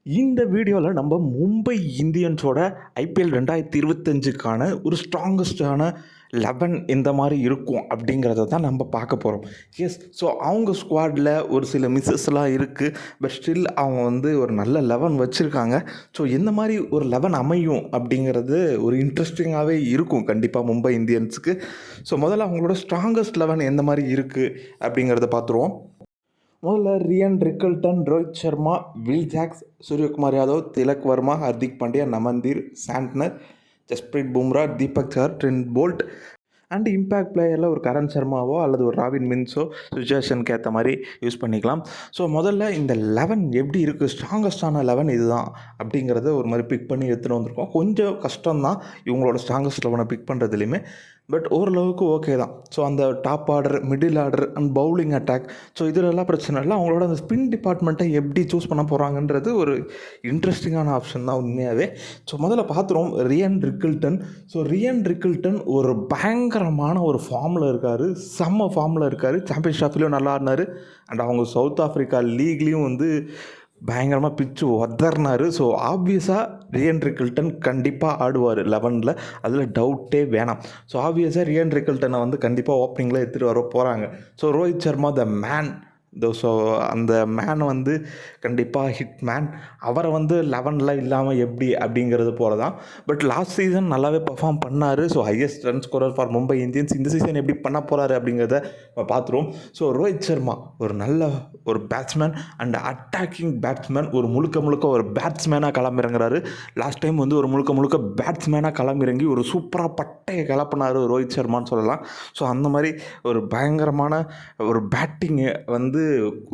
இந்த வீடியோவில் நம்ம மும்பை இந்தியன்ஸோட ஐபிஎல் 2025க்கான ஒரு ஸ்ட்ராங்கஸ்டான 11 எந்த மாதிரி இருக்கும் அப்படிங்கிறத தான் நம்ம பார்க்க போகிறோம். எஸ், ஸோ அவங்க ஸ்குவாடில் ஒரு சில மிஸ்ஸஸ்லாம் இருக்குது. பட் ஸ்டில் அவங்க ஒரு நல்ல 11 வச்சுருக்காங்க. ஸோ எந்த மாதிரி ஒரு 11 அமையும் அப்படிங்கிறது ஒரு இன்ட்ரெஸ்டிங்காகவே இருக்கும் கண்டிப்பாக மும்பை இந்தியன்ஸுக்கு. ஸோ முதல்ல அவங்களோட ஸ்ட்ராங்கஸ்ட் 11 எந்த மாதிரி இருக்குது அப்படிங்கிறத பார்த்துருவோம். முதல்ல Ryan Rickelton, Rohit Sharma, Will Jacks, Suryakumar Yadav, Tilak Varma, Hardik Pandya, Namandhir, Santner, Jasprit Bumrah, Deepak Chahar, Trent Boult and impact பிளேயரில் ஒரு கரண் சர்மாவோ அல்லது ஒரு ராபின் மின்ஸோ சுச்சுவேஷனுக்கு ஏற்ற மாதிரி யூஸ் பண்ணிக்கலாம். ஸோ முதல்ல இந்த 11 எப்படி இருக்குது, ஸ்ட்ராங்கஸ்டான 11 இதுதான் அப்படிங்கிறத ஒரு மாதிரி பிக் பண்ணி எடுத்துகிட்டு வந்திருக்கோம். கொஞ்சம் கஷ்டம்தான் இவங்களோட ஸ்ட்ராங்கஸ்ட் 11 பிக் பண்ணுறதுலையுமே, பட் ஓரளவுக்கு ஓகே தான். ஸோ அந்த top order, middle order and bowling attack, so இதிலெல்லாம் பிரச்சனை இல்லை. அவங்களோட அந்த ஸ்பின் டிபார்ட்மெண்ட்டை எப்படி சூஸ் பண்ண போகிறாங்கன்றது ஒரு இன்ட்ரெஸ்டிங்கான ஆப்ஷன் தான் உண்மையாகவே. ஸோ முதல்ல பார்த்துருவோம் ரியன் ரிக்கில்டன். ஸோ ரியன் ரிக்கில்டன் ஒரு பயங்கரமான ஒரு ஃபார்மில் இருக்கார், செம்ம ஃபார்மில் இருக்கார். சாம்பியன்ஸ் ட்ராஃபிலையும் நல்லா ஆடினார் அண்ட் அவங்க சவுத் ஆஃப்ரிக்கா லீக்லேயும் பயங்கரமாக பிச்சு உதர்னார். ஸோ ஆப்வியஸாக ரியன் ரிக்கில்டன் கண்டிப்பாக ஆடுவார் 11ல், அதில் டவுட்டே வேணாம். ஸோ ஆப்வியஸாக ரியன் ரிக்கில்டனை கண்டிப்பாக ஓப்பனிங்கில் எடுத்துகிட்டு வர போகிறாங்க. So Rohit Sharma the man. So அந்த மேன் கண்டிப்பாக ஹிட் மேன். அவரை 11ல் இல்லாமல் எப்படி அப்படிங்கிறது போல தான். பட் லாஸ்ட் சீசன் நல்லாவே பர்ஃபார்ம் பண்ணார். So highest run scorer for Mumbai Indians. இந்த சீசன் எப்படி பண்ண போகிறாரு அப்படிங்கிறத பார்த்துருவோம். ஸோ ரோஹித் சர்மா ஒரு நல்ல ஒரு பேட்ஸ்மேன் அண்ட் அட்டாக்கிங் பேட்ஸ்மேன். ஒரு முழுக்க ஒரு பேட்ஸ்மேனாக களமிறங்குறாரு. லாஸ்ட் டைம் ஒரு முழுக்க பேட்ஸ்மேனாக களமிறங்கி ஒரு சூப்பராக பட்டையை கிளப்பினார் ரோஹித் சர்மான்னு சொல்லலாம். ஸோ அந்த மாதிரி ஒரு பயங்கரமான ஒரு பேட்டிங்கு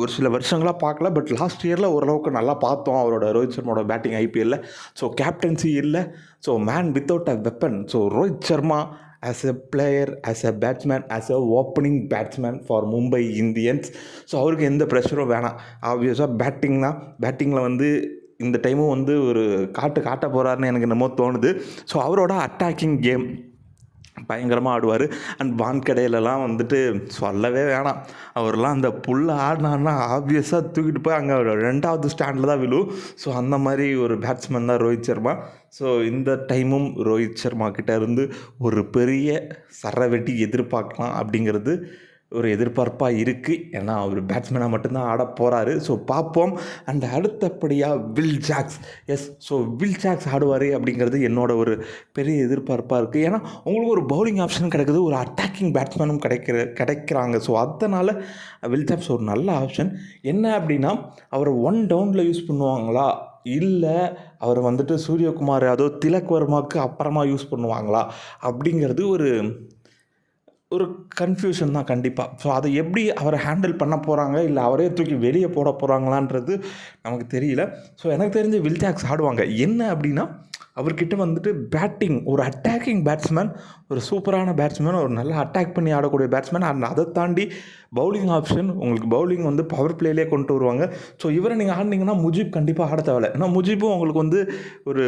ஒரு சில வருஷங்களாக பார்க்கல. பட் லாஸ்ட் இயரில் ஓரளவுக்கு நல்லா பார்த்தோம் அவரோட ரோஹித் சர்மாவோட பேட்டிங் ஐபிஎல்லில். ஸோ கேப்டன்சி இல்லை, so man without a weapon. So Rohit Sharma as a player, as a batsman, as a opening batsman for Mumbai Indians. So அவருக்கு எந்த ப்ரெஷரும் வேணாம். ஆப்வியஸாக பேட்டிங் தான். பேட்டிங்கில் இந்த டைமும் ஒரு காட்ட போகிறாருன்னு எனக்கு என்னமோ தோணுது. ஸோ அவரோட அட்டாக்கிங் கேம் பயங்கரமாக ஆடுவார். அண்ட் வான்கடையிலலாம் சொல்லவே வேணாம். அவர்லாம் அந்த புல்லை ஆடினார்னா ஆப்வியஸாக தூக்கிட்டு போய் அங்கே 2வது ஸ்டாண்டில் தான் விழும். ஸோ அந்த மாதிரி ஒரு பேட்ஸ்மேன் தான் ரோஹித் சர்மா. ஸோ இந்த டைமும் ரோஹித் சர்மா கிட்ட இருந்து ஒரு பெரிய சரவெட்டி எதிர்பார்க்கலாம் அப்படிங்கிறது ஒரு எதிர்பார்ப்பாக இருக்குது. ஏன்னா அவர் பேட்ஸ்மேனாக மட்டும்தான் ஆட போகிறாரு. ஸோ பார்ப்போம். அண்ட் அடுத்தபடியாக Will Jacks. Yes, so Will Jacks ஆடுவார் அப்படிங்கிறது என்னோட ஒரு பெரிய எதிர்பார்ப்பாக இருக்குது. ஏன்னா உங்களுக்கு ஒரு பவுலிங் ஆப்ஷன் கிடைக்குது, ஒரு அட்டாக்கிங் பேட்ஸ்மேனும் கிடைக்கிறாங்க. ஸோ அதனால் வில் ஜாக்ஸ் ஒரு நல்ல ஆப்ஷன். என்ன அப்படின்னா அவரை 1 டவுனில் யூஸ் பண்ணுவாங்களா, இல்லை அவர் சூரியகுமார் யாதவ், திலக் வர்மாவுக்கு அப்புறமா யூஸ் பண்ணுவாங்களா அப்படிங்கிறது ஒரு கன்ஃபியூஷன் தான் கண்டிப்பாக. ஸோ அதை எப்படி அவரை ஹேண்டில் பண்ண போகிறாங்க, இல்லை அவரே தூக்கி வெளியே போட போகிறாங்களான்றது நமக்கு தெரியல. ஸோ எனக்கு தெரிஞ்ச வில் ஜாக்ஸ் ஆடுவாங்க. என்ன அப்படின்னா அவர்கிட்ட பேட்டிங், ஒரு அட்டாக்கிங் பேட்ஸ்மேன், ஒரு சூப்பரான பேட்ஸ்மேன், ஒரு நல்லா அட்டாக் பண்ணி ஆடக்கூடிய பேட்ஸ்மேன். அண்ட் அதை தாண்டி பவுலிங் ஆப்ஷன், உங்களுக்கு பவுலிங் பவர் பிளேலே கொண்டு வருவாங்க. ஸோ இவரை நீங்கள் ஆடினீங்கன்னா முஜிப் கண்டிப்பாக ஆட தேவையில்லை. ஏன்னா முஜிப்பும் உங்களுக்கு ஒரு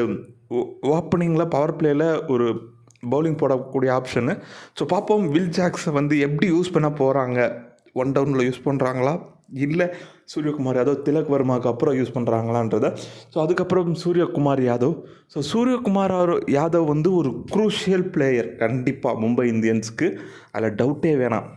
ஓப்பனிங்கில் பவர் பிளேயில் ஒரு பவுலிங் போடக்கூடிய ஆப்ஷனு. ஸோ பார்ப்போம் வில் ஜாக்ஸை எப்படி யூஸ் பண்ண போகிறாங்க. 1 டவுனில் யூஸ் பண்ணுறாங்களா, இல்லை சூரியகுமார் யாதவ், திலக் வர்மாவுக்கு அப்புறம் யூஸ் பண்ணுறாங்களான்றத. ஸோ அதுக்கப்புறம் சூரியகுமார் யாதவ். ஸோ சூரியகுமார் யாதவ் ஒரு குரூஷியல் பிளேயர் கண்டிப்பாக மும்பை இந்தியன்ஸுக்கு, அதில் டவுட்டே வேணாம்.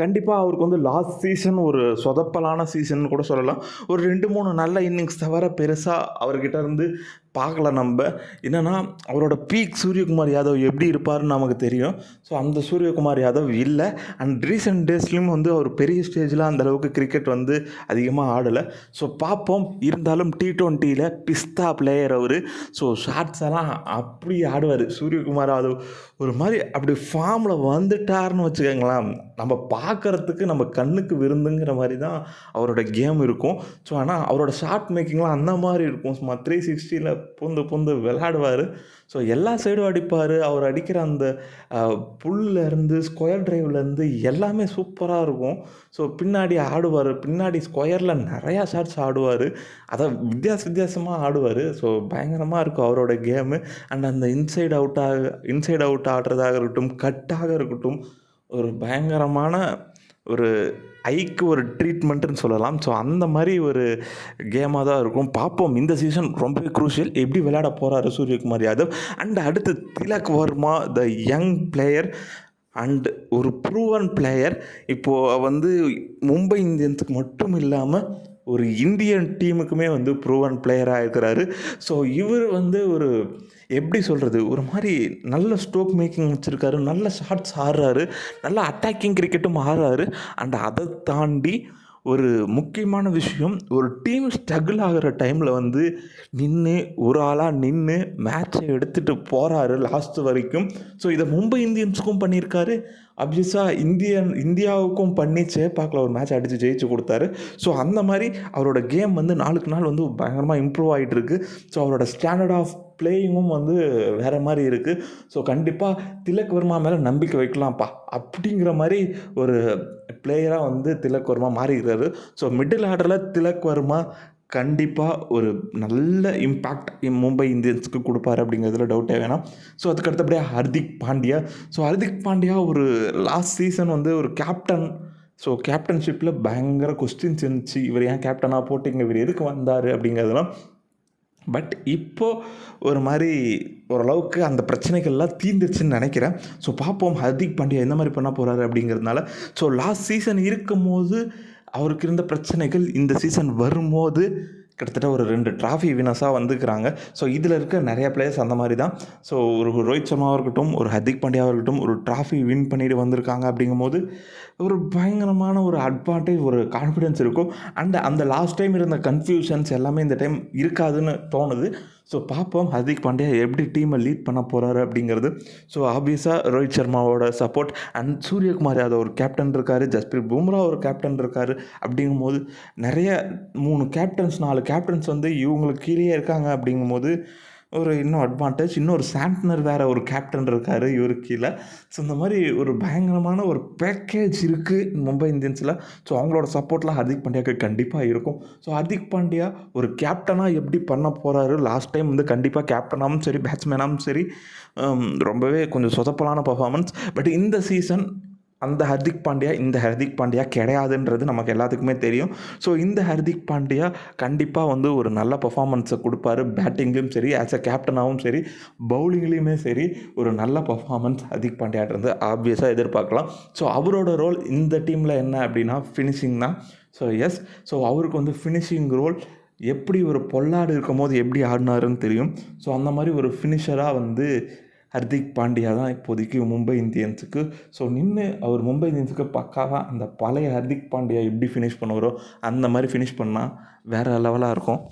கண்டிப்பாக அவருக்கு லாஸ்ட் சீசன் ஒரு சொதப்பலான சீசன் கூட சொல்லலாம். ஒரு 2-3 நல்ல இன்னிங்ஸ் தவிர பெருசாக அவர்கிட்ட பார்க்கல நம்ம. என்னென்னா அவரோட பீக் சூரியகுமார் யாதவ் எப்படி இருப்பார்னு நமக்கு தெரியும். ஸோ அந்த சூரியகுமார் யாதவ் இல்லை. அண்ட் ரீசெண்ட் டேஸ்லேயும் அவர் பெரிய ஸ்டேஜில் அந்தளவுக்கு கிரிக்கெட் அதிகமாக ஆடலை. ஸோ பார்ப்போம். இருந்தாலும் T20யில் பிஸ்தா பிளேயர் அவர். ஸோ ஷார்ட்ஸ் எல்லாம் அப்படி ஆடுவார் சூரியகுமார் யாதவ். ஒரு மாதிரி அப்படி ஃபார்மில் வந்துட்டார்னு வச்சுக்கோங்களேன், நம்ம பார்க்குறதுக்கு நம்ம கண்ணுக்கு விருந்துங்கிற மாதிரி தான் அவரோட கேம் இருக்கும். ஸோ ஆனால் அவரோட ஷார்ட் மேக்கிங்லாம் அந்த மாதிரி இருக்கும். சும்மா 360ல் பூந்து விளையாடுவார். ஸோ எல்லா சைடும் அடிப்பார். அவர் அடிக்கிற அந்த புல்லேருந்து ஸ்கொயர் டிரைவ்லேருந்து எல்லாமே சூப்பராக இருக்கும். ஸோ பின்னாடி ஆடுவார், பின்னாடி ஸ்கொயரில் நிறையா ஷாட்ஸ் ஆடுவார். அதை வித்தியாசமாக ஆடுவார். ஸோ பயங்கரமாக இருக்கும் அவரோட கேமு. அண்ட் அந்த இன்சைட் அவுட் ஆடுறதாக இருக்கட்டும், கட்டாக இருக்கட்டும், ஒரு பயங்கரமான ஒரு ஐக்கு ஒரு ட்ரீட்மெண்ட்டுன்னு சொல்லலாம். ஸோ அந்த மாதிரி ஒரு கேமாக தான் இருக்கும். பார்ப்போம், இந்த சீசன் ரொம்பவே குரூஷியல். எப்படி விளையாட போகிறாரு சூரியகுமார் யாதவ். அண்ட் அடுத்து Tilak Varma, the young player and ஒரு ப்ரூவன் பிளேயர். இப்போது வந்து மும்பை இந்தியன்ஸுக்கு மட்டும் இல்லாமல் ஒரு இந்தியன் டீமுக்குமே வந்து ப்ரூவன் பிளேயராக இருக்கிறாரு. ஸோ இவர் வந்து ஒரு எப்படி சொல்கிறது, ஒரு மாதிரி நல்ல ஸ்ட்ரோக் மேக்கிங் வச்சுருக்காரு, நல்ல ஷாட்ஸ் ஆடுறாரு, நல்ல அட்டாக்கிங் கிரிக்கெட்டும் ஆடுறாரு. அண்ட் அதை தாண்டி ஒரு முக்கியமான விஷயம், ஒரு டீம் ஸ்ட்ரகிள் ஆகிற டைமில் வந்து நின்று ஒரு ஆளாக நின்று மேட்சை எடுத்துகிட்டு போகிறாரு லாஸ்ட் வரைக்கும். ஸோ இதை மும்பை இந்தியன்ஸுக்கும் பண்ணியிருக்காரு, அப்வியஸாக இந்தியாவுக்கும் பண்ணி சேப்பாக்கில் ஒரு மேட்ச் அடித்து ஜெயிச்சு கொடுத்தாரு. ஸோ அந்த மாதிரி அவரோட கேம் வந்து நாளுக்கு நாள் வந்து பயங்கரமாக இம்ப்ரூவ் ஆகிட்டு இருக்குது. ஸோ அவரோட ஸ்டாண்டர்ட் ஆஃப் பிளேயிங்கும் வந்து வேறு மாதிரி இருக்குது. ஸோ கண்டிப்பாக திலக் வர்மா மேலே நம்பிக்கை வைக்கலாம்ப்பா அப்படிங்கிற மாதிரி ஒரு பிளேயராக வந்து திலக் வர்மா மாறிக்கிறாரு. ஸோ மிடில் ஆர்டரில் திலக் வர்மா கண்டிப்பாக ஒரு நல்ல இம்பேக்ட் மும்பை இந்தியன்ஸுக்கு கொடுப்பாரு அப்படிங்கிறதுல டவுட்டே வேணாம். ஸோ அதுக்கு அடுத்தபடியாக ஹர்திக் பாண்டியா. ஸோ ஹர்திக் பாண்டியா ஒரு லாஸ்ட் சீசன் வந்து ஒரு கேப்டன். ஸோ கேப்டன்ஷிப்பில் பயங்கர கொஸ்டின்ஸ் இருந்துச்சு, இவர் ஏன் கேப்டனாக போட்டிங்க, இவர் எதுக்கு வந்தார் அப்படிங்கிறதுலாம். பட் இப்போது ஒரு மாதிரி ஓரளவுக்கு அந்த பிரச்சனைகள்லாம் தீர்ந்துருச்சுன்னு நினைக்கிறேன். ஸோ பார்ப்போம் ஹர்திக் பாண்டியா எந்த மாதிரி பண்ண போகிறாரு அப்படிங்கிறதுனால. ஸோ லாஸ்ட் சீசன் இருக்கும்போது அவருக்கு இருந்த பிரச்சனைகள் இந்த சீசன் வரும்போது கிட்டத்தட்ட ஒரு 2 ட்ராஃபி வினர்ஸாக வந்துக்கிறாங்க. ஸோ இதில் இருக்க நிறைய பிளேயர்ஸ் அந்த மாதிரி தான். ஸோ ஒரு ரோஹித் சர்மாவாக இருக்கட்டும், ஒரு ஹர்திக் பாண்டியாவாக இருக்கட்டும், ஒரு ட்ராஃபி வின் பண்ணிட்டு வந்திருக்காங்க. அப்படிங்கும்போது ஒரு பயங்கரமான ஒரு அட்வான்டேஜ், ஒரு கான்ஃபிடென்ஸ் இருக்கும். அண்ட் அந்த லாஸ்ட் டைம் இருந்த கன்ஃபியூஷன்ஸ் எல்லாமே இந்த டைம் இருக்காதுன்னு தோணுது. ஸோ பார்ப்போம் ஹர்திக் பாண்டியா எப்படி டீமை லீட் பண்ண போகிறாரு அப்படிங்கிறது. ஸோ ஆப்வியஸாக ரோஹித் சர்மாவோட சப்போர்ட் அண்ட் சூரியகுமார் யாதவ் ஒரு கேப்டன் இருக்கார், ஜஸ்பிரீத் பும்ரா ஒரு கேப்டன் இருக்கார். அப்படிங்கும்போது நிறைய 3 கேப்டன்ஸ் 4 கேப்டன்ஸ் வந்து இவங்களுக்கு கீழே இருக்காங்க. அப்படிங்கும்போது ஒரு இன்னும் அட்வான்டேஜ், இன்னொரு சாண்ட்னர் வேறு ஒரு கேப்டன் இருக்கார் இவருக்கு கீழே. ஸோ இந்த மாதிரி ஒரு பயங்கரமான ஒரு பேக்கேஜ் இருக்குது மும்பை இந்தியன்ஸில். ஸோ அவங்களோட சப்போர்ட்லாம் ஹர்திக் பாண்டியாவுக்கு கண்டிப்பாக இருக்கும். ஸோ ஹர்திக் பாண்டியா ஒரு கேப்டனாக எப்படி பண்ண போகிறாரு, லாஸ்ட் டைம் வந்து கண்டிப்பாக கேப்டனாகவும் சரி பேட்ஸ்மேனாகவும் சரி ரொம்பவே கொஞ்சம் சொதப்பலான பர்ஃபார்மன்ஸ். பட் இந்த சீசன் அந்த ஹர்திக் பாண்டியா இந்த ஹர்திக் பாண்டியா கிடையாதுன்றது நமக்கு எல்லாத்துக்குமே தெரியும். ஸோ இந்த ஹர்திக் பாண்டியா கண்டிப்பாக வந்து ஒரு நல்ல பர்ஃபார்மன்ஸை கொடுப்பாரு. பேட்டிங்லேயும் சரி, ஆஸ் அ கேப்டனாகவும் சரி, பவுலிங்லேயுமே சரி ஒரு நல்ல பர்ஃபார்மன்ஸ் ஹர்திக் பாண்டியாட்டிருந்து ஆப்வியஸாக எதிர்பார்க்கலாம். ஸோ அவரோட ரோல் இந்த டீமில் என்ன அப்படின்னா ஃபினிஷிங் தான். ஸோ எஸ், ஸோ அவருக்கு வந்து ஃபினிஷிங் ரோல் எப்படி ஒரு பொல்லாடு இருக்கும் போது எப்படி ஆடினாருன்னு தெரியும். ஸோ அந்த மாதிரி ஒரு ஃபினிஷராக வந்து ஹர்திக் பாண்டியா தான் இப்போதைக்கு மும்பை இந்தியன்ஸுக்கு. ஸோ நின்று அவர் மும்பை இந்தியன்ஸுக்கு பக்காவாக அந்த பழைய ஹர்திக் பாண்டியா எப்படி ஃபினிஷ் பண்ணுவாரோ அந்த மாதிரி ஃபினிஷ் பண்ணால் வேறு லெவலாக இருக்கும்.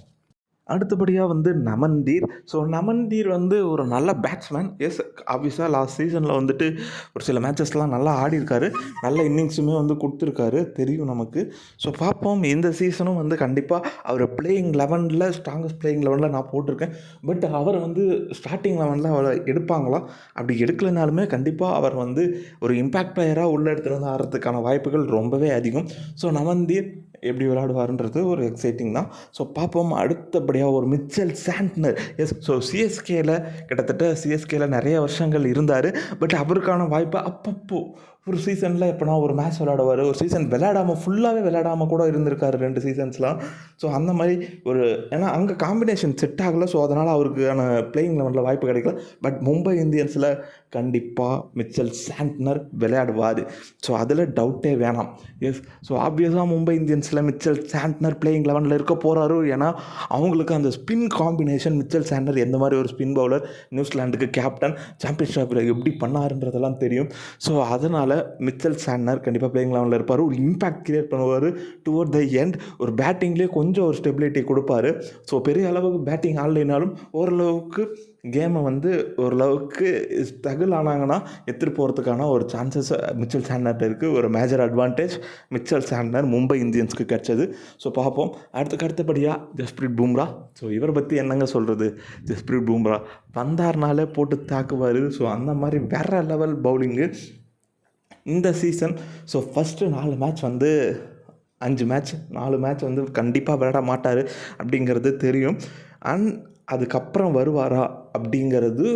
அடுத்தபடியாக வந்து நமன்தீர். ஸோ நமன்தீர் வந்து ஒரு நல்ல பேட்ஸ்மேன். எஸ், ஆப்வியஸாக லாஸ்ட் சீசனில் வந்துட்டு ஒரு சில மேட்சஸ்லாம் நல்லா ஆடிருக்காரு, நல்ல இன்னிங்ஸுமே வந்து கொடுத்துருக்காரு, தெரியும் நமக்கு. ஸோ பார்ப்போம், இந்த சீசனும் வந்து கண்டிப்பாக அவர் பிளேயிங் 11ல் ஸ்ட்ராங்கஸ்ட் பிளேயிங் 11ல் நான் போட்டிருக்கேன். பட் அவர் வந்து ஸ்டார்டிங் 11ல் அவரை எடுப்பாங்களா, அப்படி எடுக்கலைனாலுமே கண்டிப்பாக அவர் வந்து ஒரு இம்பேக்ட் பிளேயராக உள்ள இடத்துல வந்து ஆடுறதுக்கான வாய்ப்புகள் ரொம்பவே அதிகம். ஸோ நமன்தீர் எப்படி விளையாடுவாருன்றது ஒரு எக்ஸைட்டிங் தான். ஸோ பார்ப்போம். அடுத்தபடியாக ஒரு மிச்சல் சாண்ட்னர். எஸ், ஸோ சிஎஸ்கேயில் கிட்டத்தட்ட சிஎஸ்கேயில் நிறைய வருஷங்கள் இருந்தார். பட் அவருக்கான வாய்ப்பை அப்பப்போ ஒரு சீசனில் எப்போனா ஒரு மேட்ச் விளையாடுவார், ஒரு சீசன் விளையாடாமல் ஃபுல்லாகவே விளையாடாமல் கூட இருந்திருக்காரு 2 சீசன்ஸ்லாம். ஸோ அந்த மாதிரி ஒரு ஏன்னா அங்கே காம்பினேஷன் செட் ஆகலை. ஸோ அதனால் அவருக்கான பிளேயிங் லெவலில் வாய்ப்பு கிடைக்கல. பட் மும்பை இந்தியன்ஸில் கண்டிப்பாக மிச்சல் சாண்ட்னர் விளையாடுவார். ஸோ அதில் டவுட்டே வேணாம். எஸ், ஸோ ஆப்வியஸாக மும்பை இந்தியன்ஸில் மிச்சல் சாண்ட்னர் பிளேயிங் 11ல் இருக்க போகிறாரு. ஏன்னா அவங்களுக்கு அந்த ஸ்பின் காம்பினேஷன், மிச்சல் சாண்ட்னர் எந்த மாதிரி ஒரு ஸ்பின் பவுலர், நியூசிலாண்டுக்கு கேப்டன், சாம்பியன்ஷிப்பில் எப்படி பண்ணாருன்றதெல்லாம் தெரியும். ஸோ அதனால் மிச்சல் சாண்ட்னர் கண்டிப்பாக பிளேயிங் 11ல் இருப்பார். ஒரு இம்பேக்ட் கிரியேட் பண்ணுவார் டுவர்ட் த எண்ட். ஒரு பேட்டிங்லேயே கொஞ்சம் ஒரு ஸ்டெபிலிட்டி கொடுப்பாரு. ஸோ பெரிய அளவுக்கு பேட்டிங் ஆடலைனாலும் ஓரளவுக்கு கேமை வந்து ஓரளவுக்கு ஸ்ட்ரகிள் ஆனாங்கன்னா எடுத்துகிட்டு போகிறதுக்கான ஒரு சான்சஸ் மிச்சல் சாண்ட்னர்கிட்ட இருக்குது. ஒரு major advantage Mitchell Santner Mumbai இந்தியன்ஸ்க்கு கிடச்சது. ஸோ பார்ப்போம். அடுத்தபடியாக ஜஸ்பிரீத் பும்ரா. ஸோ இவரை பற்றி என்னங்க சொல்கிறது, ஜஸ்பிரீத் பும்ரா வந்தார்னாலே போட்டு தாக்குவார். ஸோ அந்த மாதிரி வேறு லெவல் பவுலிங்கு இந்த சீசன். ஸோ ஃபஸ்ட்டு 4 மேட்ச் வந்து 5 மேட்ச் 4 மேட்ச் வந்து கண்டிப்பாக விளையாட மாட்டார் அப்படிங்கிறது தெரியும். அதுக்கப்புறம் வருவாரா அப்படிங்கிறது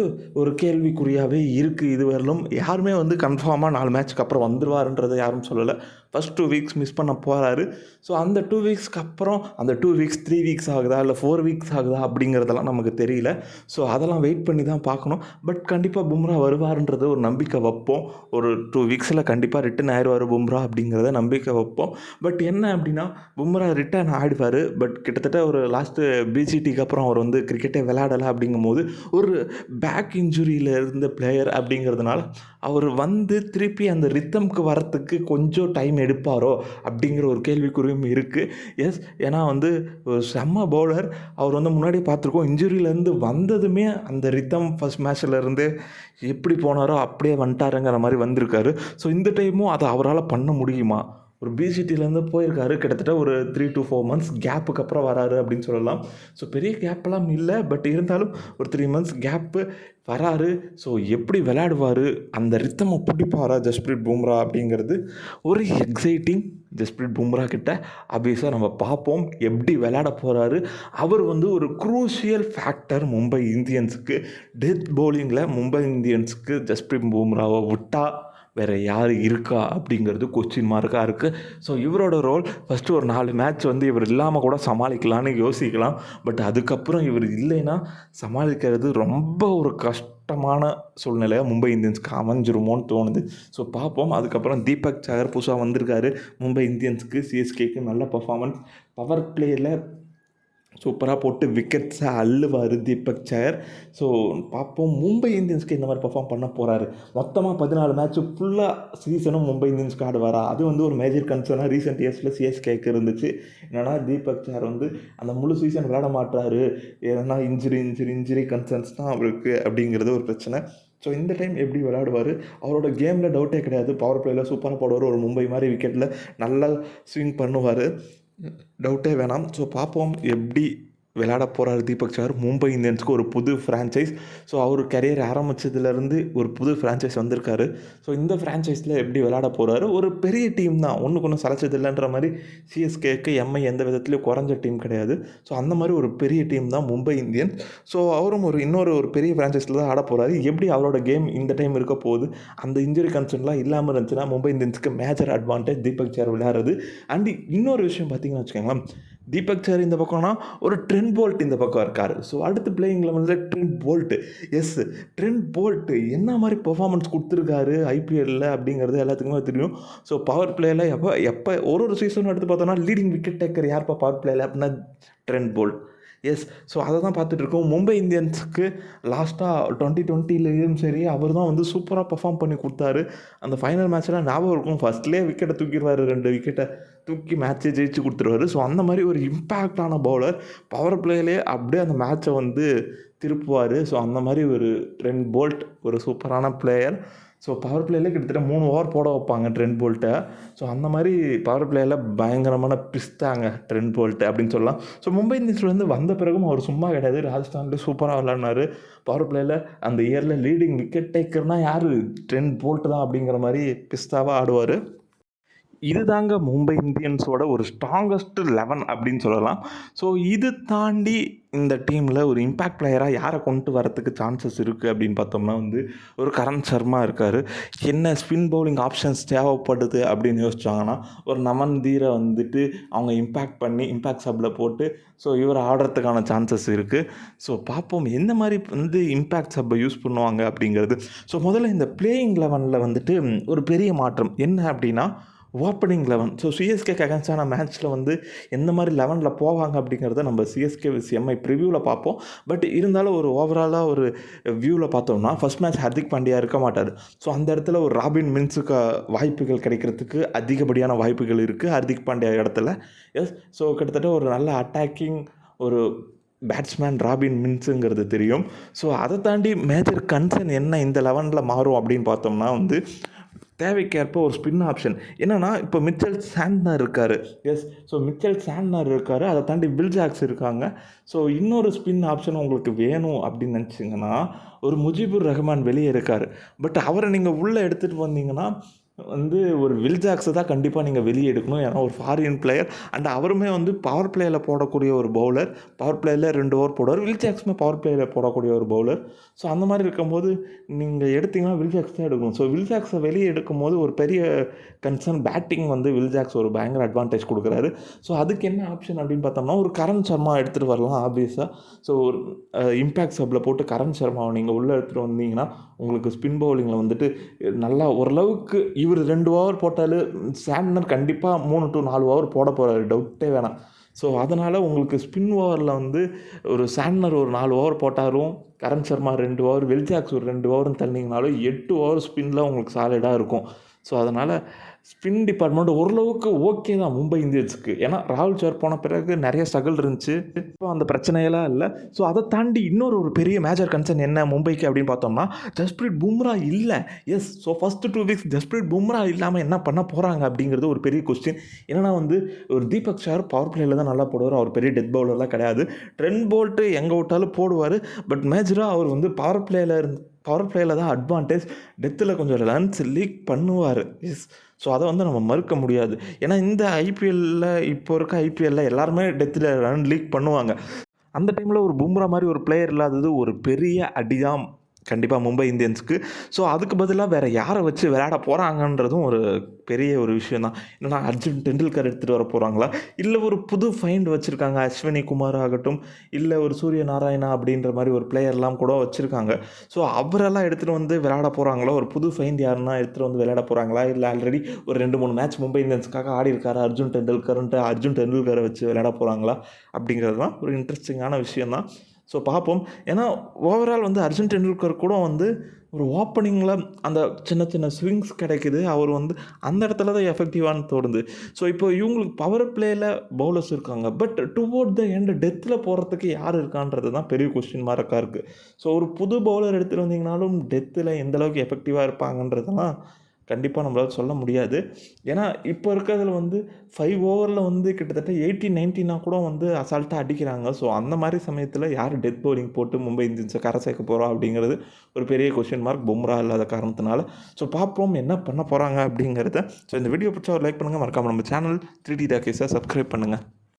ஒரு கேள்விக்குறியாகவே இருக்குது. இதுவரையிலும் யாருமே வந்து கன்ஃபார்மாக 4 மேட்ச்சுக்கு அப்புறம் வந்துடுவாருன்றதை யாரும் சொல்லலை. ஃபஸ்ட் 2 வீக்ஸ் மிஸ் பண்ண போகிறாரு. ஸோ அந்த 2 வீக்ஸ்க்கு அப்புறம் அந்த 2 வீக்ஸ் 3 வீக்ஸ் ஆகுதா இல்லை 4 வீக்ஸ் ஆகுதா அப்படிங்கிறதெல்லாம் நமக்கு தெரியல. ஸோ அதெல்லாம் வெயிட் பண்ணி தான் பார்க்கணும். பட் கண்டிப்பாக பும்ரா வருவாருன்றது ஒரு நம்பிக்கை வைப்போம். ஒரு 2 வீக்ஸில் கண்டிப்பாக ரிட்டர்ன் ஆயிடுவார் பும்ரா அப்படிங்கிறத நம்பிக்கை வைப்போம். பட் என்ன அப்படின்னா பும்ரா ரிட்டர்ன் ஆகிடுவார். பட் கிட்டத்தட்ட ஒரு லாஸ்ட்டு பிசிடிக்கு அப்புறம் அவர் வந்து கிரிக்கெட்டே விளையாடலை. அப்படிங்கும்போது ஒரு பேக் இன்ஜுரியில் இருந்த பிளேயர் அப்படிங்கிறதுனால அவர் வந்து திருப்பி அந்த ரித்தம்க்கு வரத்துக்கு கொஞ்சம் டைம் எடுப்பாரோ அப்படிங்கிற ஒரு கேள்விக்குறியும் இருக்குது. எஸ், ஏன்னா வந்து ஒரு செம்ம பவுலர். அவர் வந்து முன்னாடியே பார்த்துருக்கோம், இன்ஜுரியிலேருந்து வந்ததுமே அந்த ரித்தம் ஃபஸ்ட் மேட்ச்லேருந்து எப்படி போனாரோ அப்படியே வந்துட்டாருங்கிற மாதிரி வந்திருக்காரு. ஸோ இந்த டைமும் அதை அவரால் பண்ண முடியுமா? ஒரு பிசிடியிலேருந்து போயிருக்காரு, கிட்டத்தட்ட ஒரு 3 to 4 months கேப்புக்கு அப்புறம் வராரு அப்படின்னு சொல்லலாம். ஸோ பெரிய கேப்பெல்லாம் இல்லை, பட் இருந்தாலும் ஒரு 3 months கேப்பு வராரு. ஸோ எப்படி விளையாடுவார், அந்த ரித்தமை பிடிப்பாரா ஜஸ்பிரீத் பும்ரா அப்படிங்கிறது ஒரு எக்ஸைட்டிங். ஜஸ்பிரீத் பும்ரா கிட்ட ஆப்வியஸாக நம்ம பார்ப்போம் எப்படி விளையாட போகிறாரு. அவர் வந்து ஒரு க்ரூஷியல் ஃபேக்டர் மும்பை இந்தியன்ஸுக்கு. டெத் பவுலிங்கில் மும்பை இந்தியன்ஸுக்கு ஜஸ்பிரீத் பும்ராவை விட்டால் வேறு யார் இருக்கா அப்படிங்கிறது கொஸ்டின் மார்க்காக இருக்குது. ஸோ இவரோட ரோல் ஃபஸ்ட்டு ஒரு 4 மேட்ச் வந்து இவர் இல்லாமல் கூட சமாளிக்கலான்னு யோசிக்கலாம். பட் அதுக்கப்புறம் இவர் இல்லைன்னா சமாளிக்கிறது ரொம்ப ஒரு கஷ்டமான சூழ்நிலையாக மும்பை இந்தியன்ஸ்க்கு அமைஞ்சிருமோன்னு தோணுது. ஸோ பார்ப்போம். அதுக்கப்புறம் தீபக் சஹர் புதுசாக வந்திருக்காரு மும்பை இந்தியன்ஸுக்கு. சிஎஸ்கேக்கு நல்ல பர்ஃபார்மன்ஸ், பவர் பிளேயில் சூப்பராக போட்டு விக்கெட்ஸை அள்ளுவார் தீபக் சஹர். ஸோ பார்ப்போம் மும்பை இந்தியன்ஸ்க்கு இந்த மாதிரி பர்ஃபார்ம் பண்ண போகிறாரு. மொத்தமாக 14 மேட்ச்சு ஃபுல்லாக சீசனும் மும்பை இந்தியன்ஸ்க்கு ஆடுவாரா? அது வந்து ஒரு மேஜர் கன்சர்னாக ரீசெண்ட் இயர்ஸில் சிஎஸ்கேக்கு இருந்துச்சு. என்னென்னா தீபக் சஹர் வந்து அந்த முழு சீசன் விளையாட மாட்டாரு, ஏன்னா இன்ஜுரி கன்சர்ன்ஸ் தான் அவருக்கு அப்படிங்கிறது ஒரு பிரச்சனை. ஸோ இந்த டைம் எப்படி விளையாடுவார்? அவரோட கேமில் டவுட்டே கிடையாது. பவர் பிளேயில் சூப்பராக போடுவார். ஒரு மும்பை மாதிரி விக்கெட்டில் நல்லா ஸ்விங் பண்ணுவார், டவுட்டே வேணாம். ஸோ பார்ப்போம் எப்படி விளையாட போகிறார் தீபக் சஹர். மும்பை இந்தியன்ஸ்க்கு ஒரு புது ஃப்ரான்ச்சைஸ். ஸோ அவர் கரியர் ஆரம்பித்ததுலேருந்து ஒரு புது ஃப்ரான்ச்சைஸ் வந்திருக்காரு. ஸோ இந்த ஃப்ரான்ச்சைஸில் எப்படி விளையாட போகிறாரு? ஒரு பெரிய டீம் தான், ஒன்றுக்கு ஒன்றும் சளைச்சது இல்லைன்ற மாதிரி. சிஎஸ்கேக்கு எம்ஐ எந்த விதத்துலையும் குறைஞ்ச டீம் கிடையாது. ஸோ அந்த மாதிரி ஒரு பெரிய டீம் தான் மும்பை இந்தியன்ஸ். ஸோ அவரும் ஒரு பெரிய ஃப்ரான்ச்சைஸில் தான் ஆட போகிறாரு. எப்படி அவரோட கேம் இந்த டைம் இருக்க போகுது? அந்த இன்ஜுரி கன்சர்ன்லாம் இல்லாமல் இருந்துச்சுன்னா மும்பை இந்தியன்ஸ்க்கு மேஜர் அட்வான்டேஜ் தீபக் சஹர் விளையாடுறது. அண்ட் இன்னொரு விஷயம் பார்த்தீங்கன்னு வச்சுக்கோங்களேன், தீபக் சஹர் இந்த பக்கம்னா ஒரு ட்ரெண்ட் போல்ட் இந்த பக்கம் இருக்கார். ஸோ அடுத்து பிளேயிங் லெவனில் Trent Boult. Yes, Trent Boult என்ன மாதிரி பெர்ஃபார்மன்ஸ் கொடுத்துருக்காரு ஐபிஎல்லில் அப்படிங்கிறது எல்லாத்துக்குமே தெரியும். ஸோ பவர் பிளேயில் எப்போ ஒரு சீசன் எடுத்து பார்த்தோன்னா லீடிங் விக்கெட் டேக்கர் யார்ப்பா பவர் பிளேயில் அப்படின்னா ட்ரெண்ட் போல்ட். எஸ், ஸோ அதை தான் பார்த்துட்ருக்கோம். மும்பை இந்தியன்ஸுக்கு லாஸ்ட்டாக 2020லேயும் சரி அவர் தான் வந்து சூப்பராக பர்ஃபார்ம் பண்ணி கொடுத்தாரு. அந்த ஃபைனல் மேட்ச்லாம் ஞாபகம் இருக்கும், ஃபஸ்ட்லேயே விக்கெட்டை தூக்கிடுவார், 2 விக்கெட்டை தூக்கி மேட்ச்சை ஜெயிச்சு கொடுத்துருவாரு. ஸோ அந்த மாதிரி ஒரு இம்பேக்டான பவுலர். பவர் பிளேயிலே அப்படியே அந்த மேட்சை வந்து திருப்புவார். ஸோ அந்த மாதிரி ஒரு ட்ரெண்ட் போல்ட் ஒரு சூப்பரான பிளேயர். ஸோ பவர் பிளேயில் கிட்டத்தட்ட 3 ஓவர் போட வைப்பாங்க ட்ரெண்ட் போல்ட்டை. ஸோ அந்த மாதிரி பவர் பிளேயில் பயங்கரமான பிஸ்தாங்க ட்ரெண்ட் போல்ட்டு அப்படின்னு சொல்லலாம். ஸோ மும்பை இந்தியன்ஸ்லேருந்து வந்த பிறகும் அவர் சும்மா கிடையாது, ராஜஸ்தானில் சூப்பராக விளையாடினார். பவர் பிளேயில் அந்த இயரில் லீடிங் விக்கெட் டேக்கர்னால் யார்? ட்ரெண்ட் போல்ட்டு தான் அப்படிங்கிற மாதிரி பிஸ்தாவாக ஆடுவார். இதுதாங்க மும்பை இந்தியன்ஸோட ஒரு ஸ்ட்ராங்கஸ்ட் 11 அப்படின்னு சொல்லலாம். ஸோ இது தாண்டி இந்த டீமில் ஒரு இம்பேக்ட் பிளேயராக யாரை கொண்டு வரத்துக்கு சான்சஸ் இருக்குது அப்படின்னு பார்த்தோம்னா வந்து ஒரு கரண் சர்மா இருக்கார். என்ன ஸ்பின் பவுலிங் ஆப்ஷன்ஸ் தேவைப்படுது அப்படின்னு யோசிச்சாங்கன்னா ஒரு நமன் தீரை வந்துட்டு அவங்க இம்பேக்ட் சப்பில் போட்டு ஸோ இவர் ஆடுறதுக்கான சான்சஸ் இருக்குது. ஸோ பார்ப்போம் எந்த மாதிரி வந்து இம்பேக்ட் சப்பை யூஸ் பண்ணுவாங்க அப்படிங்கிறது. ஸோ முதல்ல இந்த பிளேயிங் 11ல் வந்துட்டு ஒரு பெரிய மாற்றம் என்ன அப்படின்னா ஓப்பனிங் 11. ஸோ சிஎஸ்கேக்கு அகேன்ஸ்டான மேட்ச்சில் வந்து எந்த மாதிரி 11ல் போவாங்க அப்படிங்கிறத நம்ம சிஎஸ்கே எம்ஐ ப்ரிவியூவில் பார்ப்போம். பட் இருந்தாலும் ஒரு ஓவராலாக ஒரு வியூவில் பார்த்தோம்னா ஃபஸ்ட் மேட்ச் ஹர்திக் பாண்டியா இருக்க மாட்டார். ஸோ அந்த இடத்துல ஒரு ராபின் மின்ஸுக்கு வாய்ப்புகள் கிடைக்கிறதுக்கு அதிகப்படியான வாய்ப்புகள் இருக்குது ஹர்திக் பாண்டியா இடத்துல. எஸ், ஸோ கிட்டத்தட்ட ஒரு நல்ல அட்டாக்கிங் ஒரு பேட்ஸ்மேன் ராபின் மின்ஸுங்கிறது தெரியும். ஸோ அதை தாண்டி மேஜர் கன்சர்ன் என்ன இந்த 11ல் மாறும் அப்படின்னு பார்த்தோம்னா வந்து தேவைக்கேற்ப ஒரு ஸ்பின் ஆப்ஷன். என்னென்னா இப்போ மிச்சல் சாண்ட்னர் இருக்கார். எஸ், ஸோ மிச்சல் சாண்ட்னர் இருக்கார், அதை தாண்டி வில் ஜாக்ஸ் இருக்காங்க. ஸோ இன்னொரு ஸ்பின் ஆப்ஷன் உங்களுக்கு வேணும் அப்படின்னு நினச்சிங்கன்னா ஒரு முஜிபுர் ரஹ்மான் வெளியே இருக்கார். பட் அவரை நீங்கள் உள்ளே எடுத்துகிட்டு வந்தீங்கன்னா வந்து ஒரு வில் ஜாக்ஸை தான் கண்டிப்பாக நீங்கள் வெளியே எடுக்கணும். ஏன்னா ஒரு ஃபாரின் பிளேயர் அண்ட் அவருமே வந்து பவர் பிளேயில் போடக்கூடிய ஒரு பவுலர். பவர் பிளேயில் 2 ஓவர் போடுவார். வில் ஜாக்ஸுமே பவர் பிளேயில் போடக்கூடிய ஒரு பவுலர். ஸோ அந்த மாதிரி இருக்கும்போது நீங்கள் எடுத்தீங்கன்னா வில் ஜாக்ஸ் தான் எடுக்கணும். ஸோ வில் ஜாக்ஸை வெளியே எடுக்கும்போது ஒரு பெரிய கன்சர்ன் பேட்டிங் வந்து வில் ஜாக்ஸ் ஒரு பயங்கர அட்வான்டேஜ் கொடுக்குறாரு. ஸோ அதுக்கு என்ன ஆப்ஷன் அப்படின்னு பார்த்தோம்னா ஒரு கரண் சர்மா எடுத்துகிட்டு வரலாம் ஆப்வியஸாக. ஸோ ஒரு இம்பேக்ட் சப்பில் போட்டு கரண் சர்மாவை நீங்கள் உள்ளே எடுத்துகிட்டு வந்தீங்கன்னா உங்களுக்கு ஸ்பின் பவுலிங்கில் வந்துட்டு நல்லா ஓரளவுக்கு இவர் 2 ஓவர் போட்டாலும் சாண்ட்னர் கண்டிப்பாக 3 to 4 ஓவர் போட போகிறாரு, டவுட்டே வேணாம். ஸோ அதனால் உங்களுக்கு ஸ்பின் ஓவரில் வந்து ஒரு சாண்ட்னர் ஒரு 4 ஓவர் போட்டாலும் Karn Sharma 2 over, Will Jacks ஒரு 2 ஓவர்னு தள்ளிங்கனாலும் 8 ஓவர் ஸ்பின்னில் உங்களுக்கு சாலிடாக இருக்கும். ஸோ அதனால் ஸ்பின் டிபார்ட்மெண்ட் ஓரளவுக்கு ஓகே தான் மும்பை இந்தியன்ஸுக்கு. ஏன்னா ராகுல் சார் போன பிறகு நிறைய ஸ்ட்ரகிள் இருந்துச்சு. இப்போ அந்த பிரச்சனையெல்லாம் இல்லை. ஸோ அதை தாண்டி ஒரு பெரிய மேஜர் கன்சர்ன் என்ன மும்பைக்கு அப்படின்னு பார்த்தோம்னா ஜஸ்பிரீத் பும்ரா இல்லை. Yes, so first 2 weeks Jasprit Bumrah இல்லாமல் என்ன பண்ண போகிறாங்க அப்படிங்கிறது ஒரு பெரிய கொஸ்டின். என்னன்னா வந்து ஒரு தீபக் சார் பவர் பிளேயில் தான் நல்லா போடுவார். அவர் பெரிய டெத் பவுலர்லாம் கிடையாது. ட்ரெண்ட் போல்ட்டு எங்கே விட்டாலும் போடுவார். பட் மேஜராக அவர் வந்து பவர் பிளேயில் தான் அட்வான்டேஜ். டெத்தில் கொஞ்சம் ரன்ஸ் லீக் பண்ணுவார். எஸ், ஸோ அதை வந்து நம்ம மறுக்க முடியாது. ஏன்னா இந்த ஐபிஎல்லில் இப்போ இருக்க ஐபிஎல்லில் எல்லாருமே டெத்தில் ரன் லீக் பண்ணுவாங்க. அந்த டைமில் ஒரு பும்ரா மாதிரி ஒரு பிளேயர் இல்லாதது ஒரு பெரிய அடி தான் கண்டிப்பாக மும்பை இந்தியன்ஸுக்கு. ஸோ அதுக்கு பதிலாக வேறு யாரை வச்சு விளையாட போகிறாங்கன்றதும் ஒரு பெரிய ஒரு விஷயம் தான். என்னென்னா அர்ஜுன் டெண்டுல்கர் எடுத்துகிட்டு வர போகிறாங்களா, இல்லை ஒரு புது ஃபைண்ட் வச்சுருக்காங்க, அஸ்வினி குமார் ஆகட்டும், இல்லை ஒரு சூரிய நாராயணா அப்படின்ற மாதிரி ஒரு பிளேயர்லாம் கூட வச்சுருக்காங்க. ஸோ அவரெல்லாம் எடுத்துகிட்டு வந்து விளையாட போகிறாங்களா, ஒரு புது ஃபைண்ட் யாருன்னா எடுத்துகிட்டு வந்து விளையாட போகிறாங்களா, இல்லை ஆல்ரெடி ஒரு 2-3 மேட்ச் மும்பை இந்தியன்ஸுக்காக ஆடி இருக்காரு அர்ஜுன் டெண்டுல்கரை வச்சு விளையாட போகிறாங்களா அப்படிங்கிறது தான் ஒரு இன்ட்ரெஸ்டிங்கான விஷயந்தான். ஸோ பார்ப்போம். ஏன்னா ஓவரால் வந்து அர்ஜுன் டெண்டுல்கர் கூட வந்து ஒரு ஓப்பனிங்கில் அந்த சின்ன சின்ன ஸ்விங்ஸ் கிடைக்குது. அவர் வந்து அந்த இடத்துல தான் எஃபெக்டிவானு தோணுது. ஸோ இப்போ இவங்களுக்கு பவர் பிளேயில் பவுலர்ஸ் இருக்காங்க. பட் டுவோர்ட் த எண்டு டெத்தில் போகிறதுக்கு யார் இருக்கான்றது தான் பெரிய கொஸ்டின் மார்க்காக இருக்குது. ஸோ ஒரு புது பவுலர் எடுத்துகிட்டு வந்தீங்கனாலும் டெத்தில் எந்தளவுக்கு எஃபெக்டிவாக இருப்பாங்கன்றதெல்லாம் கண்டிப்பாக நம்மளால் சொல்ல முடியாது. ஏன்னா இப்போ இருக்கிறதுல வந்து 5 ஓவரில் வந்து கிட்டத்தட்ட 80-90 கூட வந்து அசால்ட்டாக அடிக்கிறாங்க. ஸோ அந்த மாதிரி சமயத்தில் யார் டெத் பவுலிங் போட்டு மும்பை இந்தியன்ஸை கரை சேர்க்க போகிறோம் அப்படிங்கிறது ஒரு பெரிய கொஸ்டின் மார்க் பும்ரா இல்லாத காரணத்தினால. ஸோ பார்ப்போம் என்ன பண்ண போகிறாங்க அப்படிங்கிறத. ஸோ இந்த வீடியோ பிடிச்சா ஒரு லைக் பண்ணுங்கள். மறக்காமல் நம்ம சேனல் 3D டாக்கீஸை சப்ஸ்கிரைப் பண்ணுங்கள்.